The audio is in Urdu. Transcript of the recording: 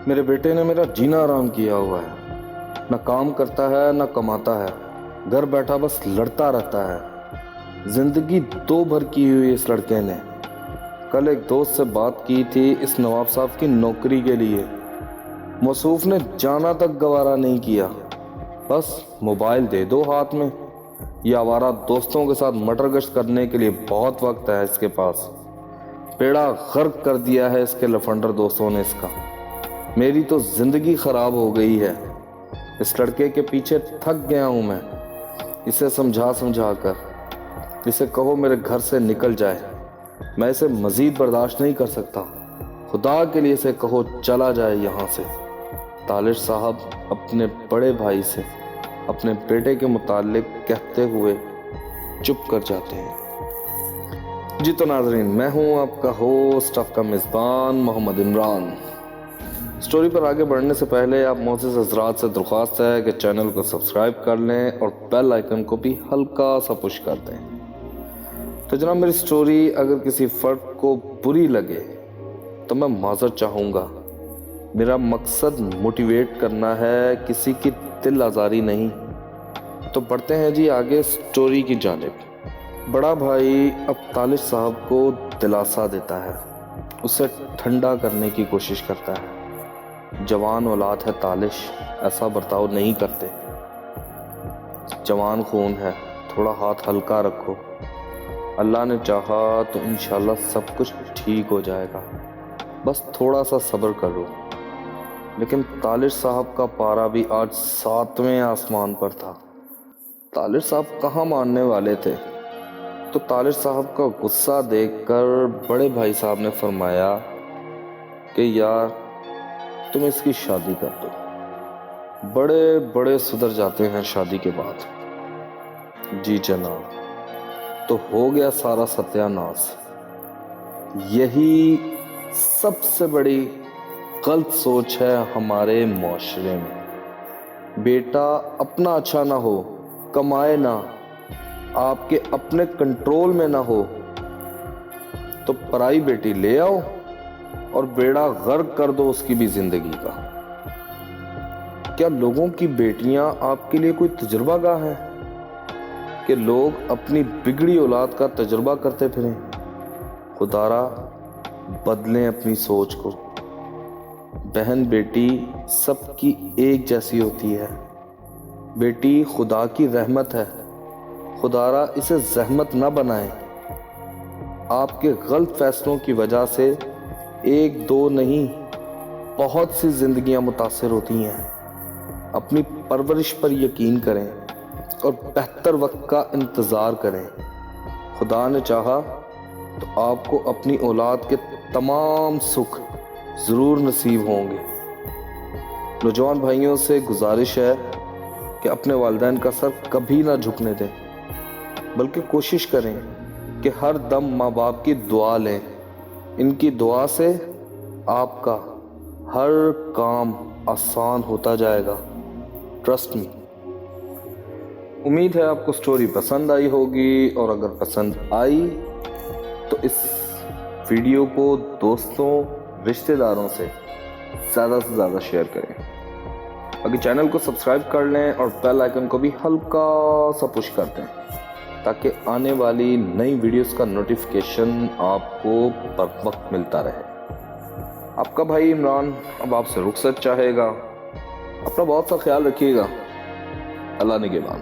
میرے بیٹے نے میرا جینا آرام کیا ہوا ہے، نہ کام کرتا ہے نہ کماتا ہے، گھر بیٹھا بس لڑتا رہتا ہے۔ زندگی دو بھر کی ہوئی اس لڑکے نے۔ کل ایک دوست سے بات کی تھی اس نواب صاحب کی نوکری کے لیے، موصوف نے جانا تک گوارا نہیں کیا، بس موبائل دے دو ہاتھ میں، یہ آوارہ دوستوں کے ساتھ مٹر گشت کرنے کے لیے بہت وقت ہے اس کے پاس۔ بیڑا غرق کر دیا ہے اس کے لفنڈر دوستوں نے اس کا۔ میری تو زندگی خراب ہو گئی ہے، اس لڑکے کے پیچھے تھک گیا ہوں میں، اسے سمجھا کر۔ اسے کہو میرے گھر سے نکل جائے، میں اسے مزید برداشت نہیں کر سکتا، خدا کے لیے اسے کہو چلا جائے یہاں سے۔ طالب صاحب اپنے بڑے بھائی سے اپنے بیٹے کے متعلق کہتے ہوئے چپ کر جاتے ہیں۔ جی تو ناظرین، میں ہوں آپ کا ہوسٹ، آپ کا میزبان محمد عمران۔ سٹوری پر آگے بڑھنے سے پہلے آپ معزز حضرات سے درخواست ہے کہ چینل کو سبسکرائب کر لیں اور بیل آئیکن کو بھی ہلکا سا پش کر دیں۔ تو جناب، میری سٹوری اگر کسی فرد کو بری لگے تو میں معذرت چاہوں گا۔ میرا مقصد موٹیویٹ کرنا ہے، کسی کی دل آزاری نہیں۔ تو بڑھتے ہیں جی آگے سٹوری کی جانب۔ بڑا بھائی اب طالب صاحب کو دلاسا دیتا ہے، اسے ٹھنڈا کرنے کی کوشش کرتا ہے۔ جوان اولاد ہے طالش، ایسا برتاؤ نہیں کرتے، جوان خون ہے، تھوڑا ہاتھ ہلکا رکھو، اللہ نے چاہا تو انشاءاللہ سب کچھ ٹھیک ہو جائے گا، بس تھوڑا سا صبر کرو۔ لیکن طالب صاحب کا پارا بھی آج 7ویں آسمان پر تھا۔ طالب صاحب کہاں ماننے والے تھے؟ تو طالب صاحب کا غصہ دیکھ کر بڑے بھائی صاحب نے فرمایا کہ یار تم اس کی شادی کر دو، بڑے بڑے سدھر جاتے ہیں شادی کے بعد۔ جی جناب، تو ہو گیا سارا ستیہ ناش۔ یہی سب سے بڑی غلط سوچ ہے ہمارے معاشرے میں۔ بیٹا اپنا اچھا نہ ہو، کمائے نہ، آپ کے اپنے کنٹرول میں نہ ہو تو پرائی بیٹی لے آؤ اور بیڑا غرق کر دو اس کی بھی زندگی کا۔ کیا لوگوں کی بیٹیاں آپ کے لیے کوئی تجربہ گاہ ہے کہ لوگ اپنی بگڑی اولاد کا تجربہ کرتے پھریں؟ خدارا بدلیں اپنی سوچ کو۔ بہن بیٹی سب کی ایک جیسی ہوتی ہے، بیٹی خدا کی رحمت ہے، خدارا اسے زحمت نہ بنائیں۔ آپ کے غلط فیصلوں کی وجہ سے ایک دو نہیں بہت سی زندگیاں متاثر ہوتی ہیں۔ اپنی پرورش پر یقین کریں اور بہتر وقت کا انتظار کریں، خدا نے چاہا تو آپ کو اپنی اولاد کے تمام سکھ ضرور نصیب ہوں گے۔ نوجوان بھائیوں سے گزارش ہے کہ اپنے والدین کا سر کبھی نہ جھکنے دیں، بلکہ کوشش کریں کہ ہر دم ماں باپ کی دعا لیں۔ ان کی دعا سے آپ کا ہر کام آسان ہوتا جائے گا، ٹرسٹ می۔ امید ہے آپ کو سٹوری پسند آئی ہوگی، اور اگر پسند آئی تو اس ویڈیو کو دوستوں، رشتہ داروں سے زیادہ شیئر کریں۔ اگر چینل کو سبسکرائب کر لیں اور بیل آئیکن کو بھی ہلکا سا پش کر دیں تاکہ آنے والی نئی ویڈیوز کا نوٹیفیکیشن آپ کو بر وقت ملتا رہے۔ آپ کا بھائی عمران اب آپ سے رخصت چاہے گا۔ اپنا بہت سا خیال رکھیے گا۔ اللہ نگہبان۔